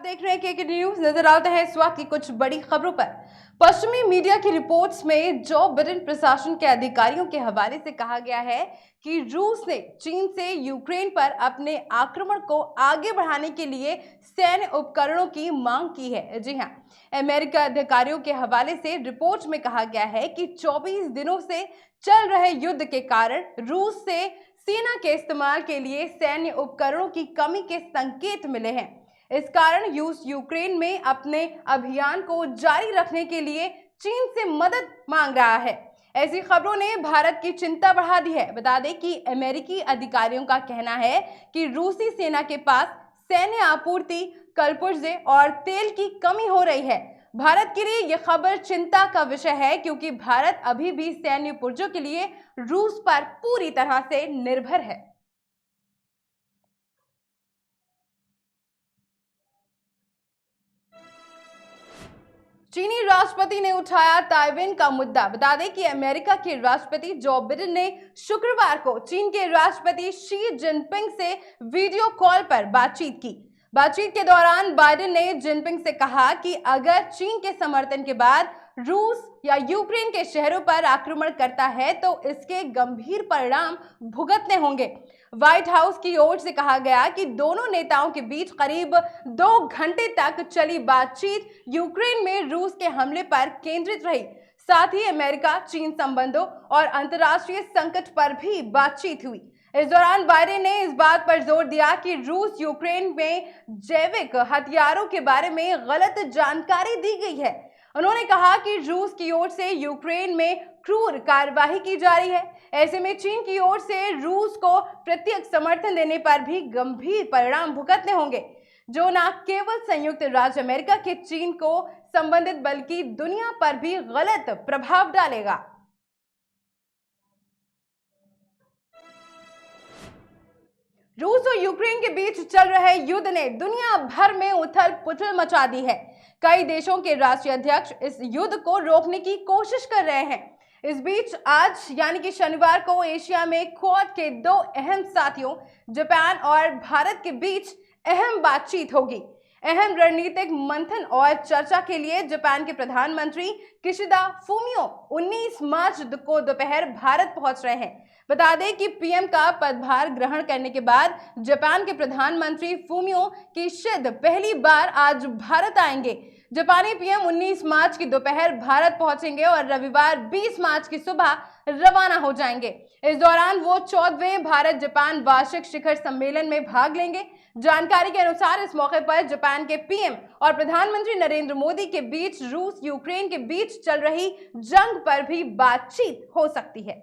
देख रहे हैं के न्यूज। नजर आता है इस वक्त की कुछ बड़ी खबरों पर। पश्चिमी मीडिया की रिपोर्ट्स में जो बिडेन प्रशासन के अधिकारियों के हवाले से कहा गया है कि रूस ने चीन से यूक्रेन पर अपने आक्रमण को आगे बढ़ाने के लिए सैन्य उपकरणों की मांग की है। जी हां, अमेरिका अधिकारियों के हवाले से रिपोर्ट में कहा गया है कि 24 दिनों से चल रहे युद्ध के कारण रूस से सेना के इस्तेमाल के लिए सैन्य उपकरणों की कमी के संकेत मिले हैं। इस कारण रूस यूक्रेन में अपने अभियान को जारी रखने के लिए चीन से मदद मांग रहा है। ऐसी खबरों ने भारत की चिंता बढ़ा दी है। बता दें कि अमेरिकी अधिकारियों का कहना है कि रूसी सेना के पास सैन्य आपूर्ति, कलपुर्जे और तेल की कमी हो रही है। भारत के लिए यह खबर चिंता का विषय है क्योंकि भारत अभी भी सैन्य पुर्जों के लिए रूस पर पूरी तरह से निर्भर है। चीनी राष्ट्रपति ने उठाया ताइवान का मुद्दा। बता दें कि अमेरिका के राष्ट्रपति जो बिडेन ने शुक्रवार को चीन के राष्ट्रपति शी जिनपिंग से वीडियो कॉल पर बातचीत की। बातचीत के दौरान बाइडेन ने जिनपिंग से कहा कि अगर चीन के समर्थन के बाद रूस या यूक्रेन के शहरों पर आक्रमण करता है तो इसके गंभीर परिणाम भुगतने होंगे। व्हाइट हाउस की ओर से कहा गया कि दोनों नेताओं के बीच करीब 2 घंटे तक चली बातचीत यूक्रेन में रूस के हमले पर केंद्रित रही। साथ ही अमेरिका चीन संबंधों और अंतर्राष्ट्रीय संकट पर भी बातचीत हुई। इस दौरान बाइडेन ने इस बात पर जोर दिया कि रूस यूक्रेन में जैविक हथियारों के बारे में गलत जानकारी दी गई है। उन्होंने कहा कि रूस की ओर से यूक्रेन में क्रूर कार्यवाही की जा रही है। ऐसे में चीन की ओर से रूस को प्रत्यक्ष समर्थन देने पर भी गंभीर परिणाम भुगतने होंगे, जो न केवल संयुक्त राज्य अमेरिका के चीन को संबंधित बल्कि दुनिया पर भी गलत प्रभाव डालेगा। रूस और यूक्रेन के बीच चल रहे युद्ध ने दुनिया भर में उथल पुथल मचा दी है। कई देशों के राष्ट्रीय अध्यक्ष इस युद्ध को रोकने की कोशिश कर रहे हैं। इस बीच आज यानी कि शनिवार को एशिया में क्वाड के 2 अहम साथियों जापान और भारत के बीच अहम बातचीत होगी। अहम रणनीतिक मंथन और चर्चा के लिए जापान के प्रधानमंत्री किशिदा फूमियो 19 मार्च को दोपहर भारत पहुंच रहे हैं। बता दें कि पीएम का पदभार ग्रहण करने के बाद जापान के प्रधानमंत्री फूमियो किशिदा पहली बार आज भारत आएंगे। जापानी पीएम 19 मार्च की दोपहर भारत पहुंचेंगे और रविवार 20 मार्च की सुबह रवाना हो जाएंगे। इस दौरान वो 14वें भारत जापान वार्षिक शिखर सम्मेलन में भाग लेंगे। जानकारी के अनुसार इस मौके पर जापान के पीएम और प्रधानमंत्री नरेंद्र मोदी के बीच रूस यूक्रेन के बीच चल रही जंग पर भी बातचीत हो सकती है।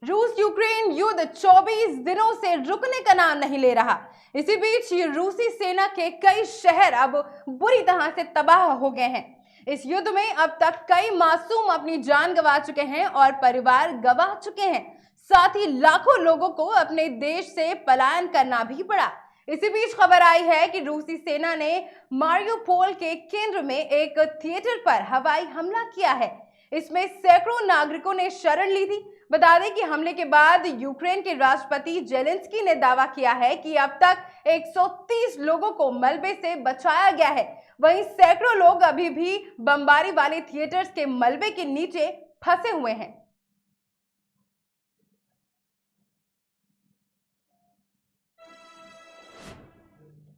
रूस यूक्रेन युद्ध 24 दिनों से रुकने का नाम नहीं ले रहा। इसी बीच रूसी सेना के कई शहर अब बुरी तरह से तबाह हो गए हैं। इस युद्ध में अब तक कई मासूम अपनी जान गंवा चुके हैं और परिवार गंवा चुके हैं। साथ ही लाखों लोगों को अपने देश से पलायन करना भी पड़ा। इसी बीच खबर आई है कि रूसी सेना ने मारियोपोल के केंद्र में एक थिएटर पर हवाई हमला किया है। इसमें सैकड़ों नागरिकों ने शरण ली थी। बता दें कि हमले के बाद यूक्रेन के राष्ट्रपति जेलेंस्की ने दावा किया है कि अब तक 130 लोगों को मलबे से बचाया गया है। वहीं सैकड़ों लोग अभी भी बमबारी वाले थिएटर्स के मलबे के नीचे फंसे हुए हैं।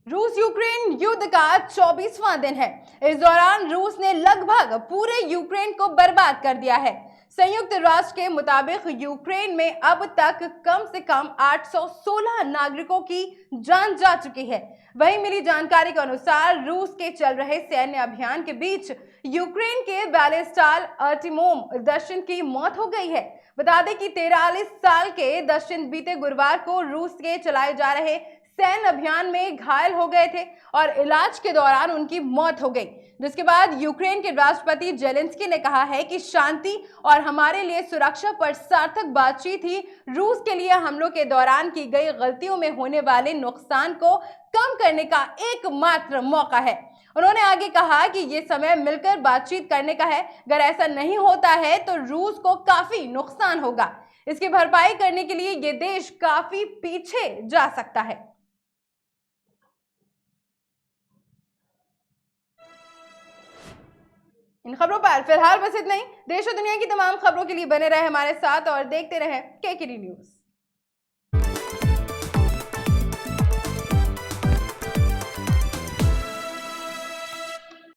रूस यूक्रेन युद्ध का 24वां दिन है। इस दौरान रूस ने लगभग पूरे यूक्रेन को बर्बाद कर दिया है। संयुक्त राष्ट्र के मुताबिक यूक्रेन में अब तक कम से कम 816 नागरिकों की जान जा चुकी है। वहीं मिली जानकारी के अनुसार रूस के चल रहे सैन्य अभियान के बीच यूक्रेन के बैलिस्टाल आर्टिमोम दर्शन की मौत हो गई है। बता दें कि 43 साल के दर्शन बीते गुरुवार को रूस के चलाए जा रहे सैन्य अभियान में घायल हो गए थे और इलाज के दौरान उनकी मौत हो गई, जिसके बाद यूक्रेन के राष्ट्रपति जेलेंस्की ने कहा है कि शांति और हमारे लिए सुरक्षा पर सार्थक बातचीत ही रूस के लिए हमलों के दौरान की गई गलतियों में होने वाले नुकसान को कम करने का एकमात्र मौका है। उन्होंने आगे कहा कि ये समय मिलकर बातचीत करने का है। अगर ऐसा नहीं होता है तो रूस को काफी नुकसान होगा। इसकी भरपाई करने के लिए ये देश काफी पीछे जा सकता है। इन खबरों पर फिलहाल बस इतना ही। देश और दुनिया की तमाम खबरों के लिए बने रहे हमारे साथ और देखते रहे केकेडी न्यूज।